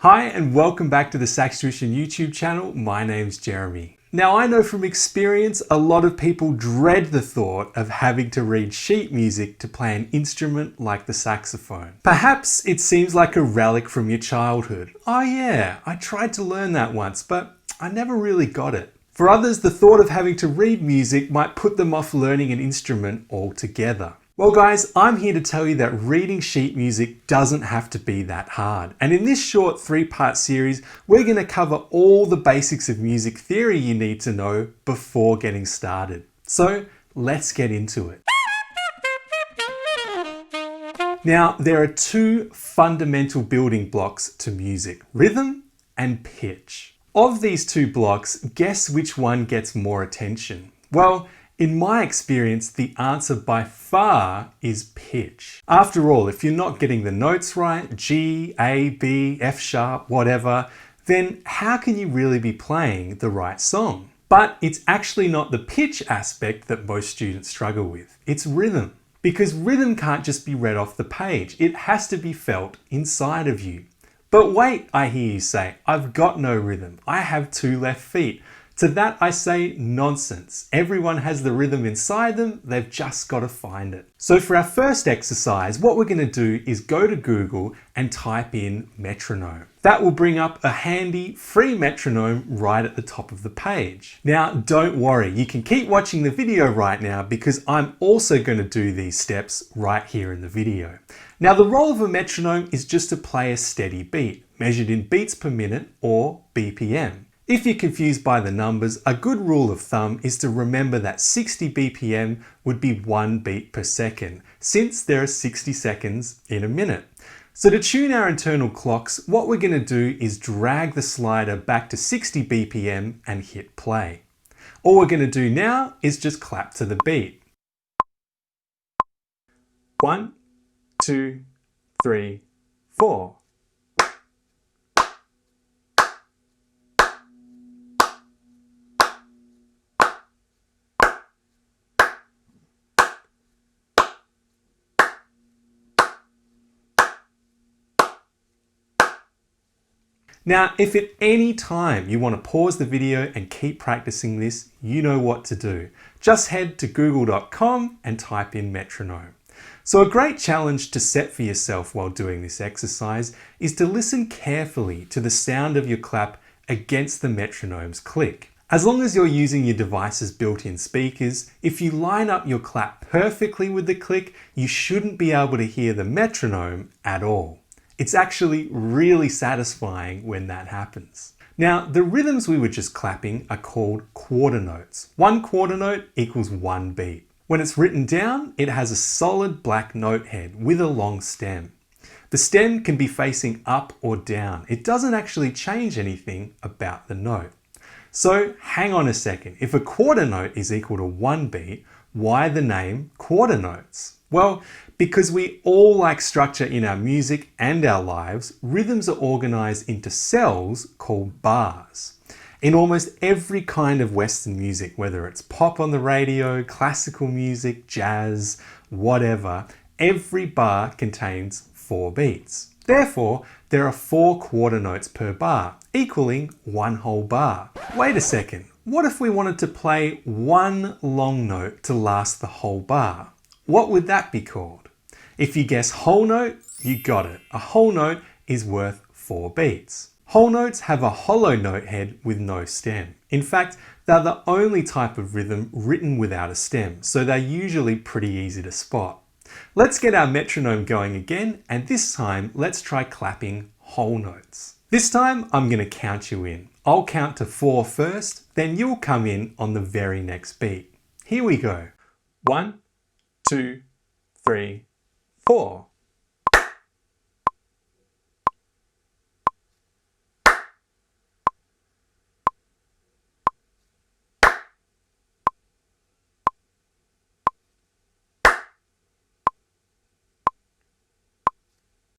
Hi and welcome back to the SaxTuition YouTube channel. My name's Jeremy. Now I know from experience a lot of people dread the thought of having to read sheet music to play an instrument like the saxophone. Perhaps it seems like a relic from your childhood. Oh yeah, I tried to learn that once, but I never really got it. For others, the thought of having to read music might put them off learning an instrument altogether. Well guys, I'm here to tell you that reading sheet music doesn't have to be that hard. And in this short 3-part series, we're going to cover all the basics of music theory you need to know before getting started. So let's get into it. Now, there are two fundamental building blocks to music: rhythm and pitch. Of these two blocks, guess which one gets more attention? Well, in my experience, the answer by far is pitch. After all, if you're not getting the notes right, G, A, B, F sharp, whatever, then how can you really be playing the right song? But it's actually not the pitch aspect that most students struggle with. It's rhythm. Because rhythm can't just be read off the page. It has to be felt inside of you. But wait, I hear you say, I've got no rhythm. I have 2 left feet. To that I say nonsense. Everyone has the rhythm inside them, they've just got to find it. So for our first exercise, what we're going to do is go to Google and type in metronome. That will bring up a handy free metronome right at the top of the page. Now don't worry, you can keep watching the video right now because I'm also going to do these steps right here in the video. Now the role of a metronome is just to play a steady beat, measured in beats per minute or BPM. If you're confused by the numbers, a good rule of thumb is to remember that 60 BPM would be 1 beat per second, since there are 60 seconds in a minute. So to tune our internal clocks, what we're going to do is drag the slider back to 60 BPM and hit play. All we're going to do now is just clap to the beat. 1, 2, 3, 4. Now, if at any time you want to pause the video and keep practicing this, you know what to do. Just head to google.com and type in metronome. So a great challenge to set for yourself while doing this exercise is to listen carefully to the sound of your clap against the metronome's click. As long as you're using your device's built-in speakers, if you line up your clap perfectly with the click, you shouldn't be able to hear the metronome at all. It's actually really satisfying when that happens. Now, the rhythms we were just clapping are called quarter notes. 1 quarter note equals 1 beat. When it's written down, it has a solid black note head with a long stem. The stem can be facing up or down. It doesn't actually change anything about the note. So hang on a second. If a quarter note is equal to 1 beat, why the name quarter notes? Well, because we all like structure in our music and our lives, rhythms are organized into cells called bars. In almost every kind of Western music, whether it's pop on the radio, classical music, jazz, whatever, every bar contains 4 beats. Therefore, there are 4 quarter notes per bar, equaling 1 whole bar. Wait a second, what if we wanted to play 1 long note to last the whole bar? What would that be called? If you guess whole note, you got it. A whole note is worth 4 beats. Whole notes have a hollow note head with no stem. In fact, they're the only type of rhythm written without a stem, so they're usually pretty easy to spot. Let's get our metronome going again, and this time let's try clapping whole notes. This time I'm going to count you in. I'll count to 4 first, then you'll come in on the very next beat. Here we go. 1, 2, 3, 4.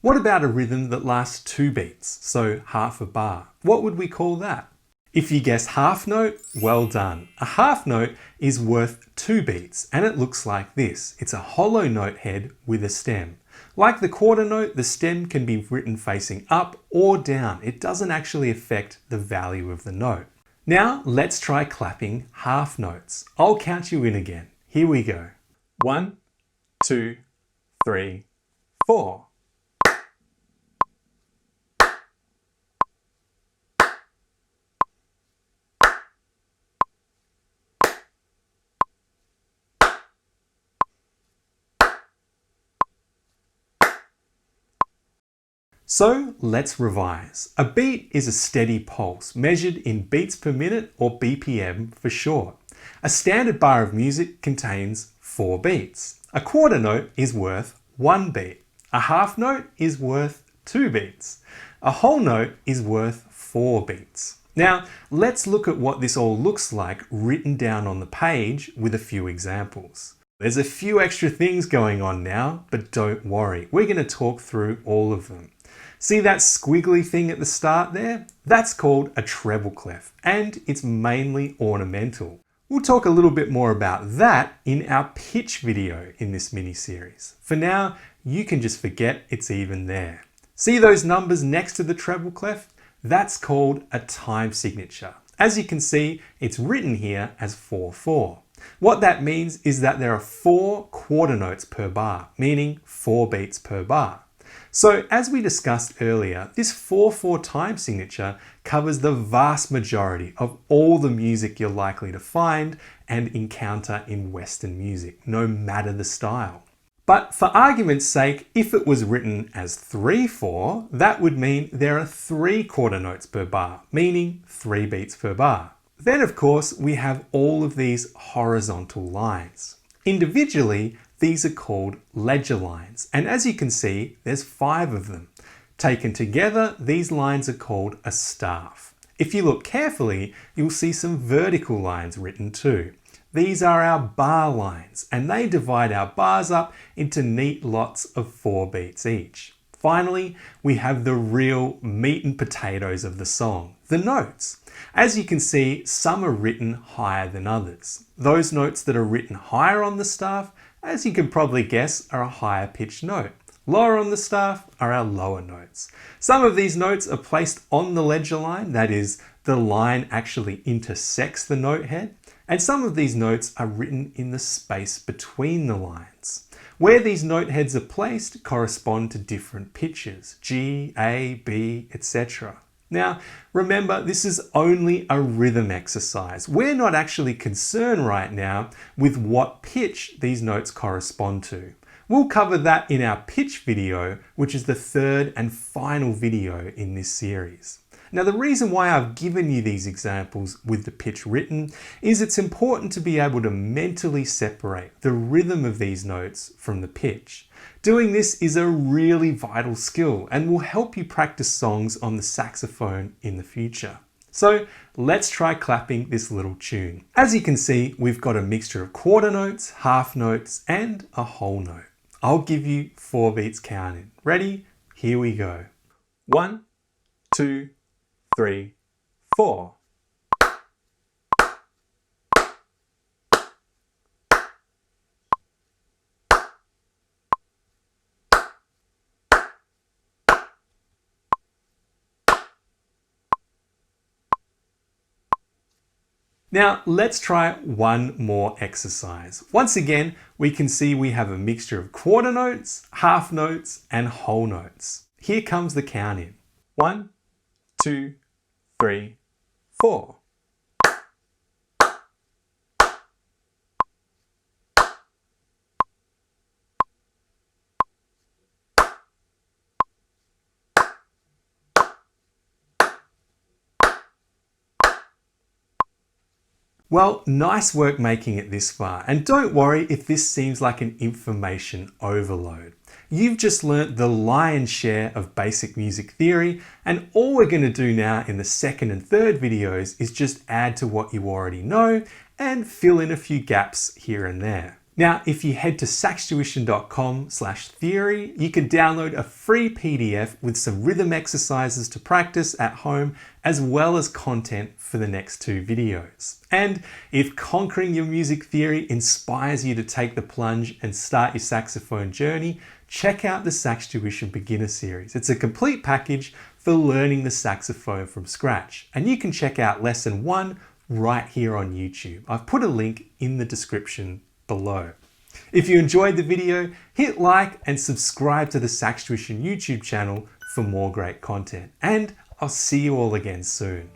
What about a rhythm that lasts 2 beats, so half a bar? What would we call that? If you guess half note, well done. A half note is worth 2 beats and it looks like this. It's a hollow note head with a stem. Like the quarter note, the stem can be written facing up or down. It doesn't actually affect the value of the note. Now let's try clapping half notes. I'll count you in again. Here we go. 1, 2, 3, 4. So let's revise. A beat is a steady pulse measured in beats per minute, or BPM for short. A standard bar of music contains 4 beats. A quarter note is worth 1 beat. A half note is worth 2 beats. A whole note is worth 4 beats. Now let's look at what this all looks like written down on the page with a few examples. There's a few extra things going on now, but don't worry, we're going to talk through all of them. See that squiggly thing at the start there? That's called a treble clef, and it's mainly ornamental. We'll talk a little bit more about that in our pitch video in this mini-series. For now, you can just forget it's even there. See those numbers next to the treble clef? That's called a time signature. As you can see, it's written here as 4/4. What that means is that there are 4 quarter notes per bar, meaning 4 beats per bar. So as we discussed earlier, this 4/4 time signature covers the vast majority of all the music you're likely to find and encounter in Western music, no matter the style. But for argument's sake, if it was written as 3/4, that would mean there are 3 quarter notes per bar, meaning 3 beats per bar. Then of course, we have all of these horizontal lines. Individually, these are called ledger lines, and as you can see, there's 5 of them. Taken together, these lines are called a staff. If you look carefully, you'll see some vertical lines written too. These are our bar lines, and they divide our bars up into neat lots of 4 beats each. Finally, we have the real meat and potatoes of the song, the notes. As you can see, some are written higher than others. Those notes that are written higher on the staff, as you can probably guess, are a higher pitched note. Lower on the staff are our lower notes. Some of these notes are placed on the ledger line, that is, the line actually intersects the note head, and some of these notes are written in the space between the lines. Where these note heads are placed correspond to different pitches, G, A, B, etc. Now, remember, this is only a rhythm exercise. We're not actually concerned right now with what pitch these notes correspond to. We'll cover that in our pitch video, which is the 3rd and final video in this series. Now, the reason why I've given you these examples with the pitch written is it's important to be able to mentally separate the rhythm of these notes from the pitch. Doing this is a really vital skill and will help you practice songs on the saxophone in the future. So let's try clapping this little tune. As you can see, we've got a mixture of quarter notes, half notes, and a whole note. I'll give you 4 beats counting. Ready? Here we go. 1, 2, 3, 4. Now let's try one more exercise. Once again, we can see we have a mixture of quarter notes, half notes, and whole notes. Here comes the count in. 1, 2, 3, 4. Well, nice work making it this far, and don't worry if this seems like an information overload. You've just learnt the lion's share of basic music theory, and all we're going to do now in the 2nd and 3rd videos is just add to what you already know and fill in a few gaps here and there. Now, if you head to saxtuition.com/theory, you can download a free PDF with some rhythm exercises to practice at home, as well as content for the next 2 videos. And if conquering your music theory inspires you to take the plunge and start your saxophone journey, check out the SaxTuition Beginner Series. It's a complete package for learning the saxophone from scratch. And you can check out Lesson 1 right here on YouTube. I've put a link in the description below. If you enjoyed the video, hit like and subscribe to the SaxTuition YouTube channel for more great content. And I'll see you all again soon.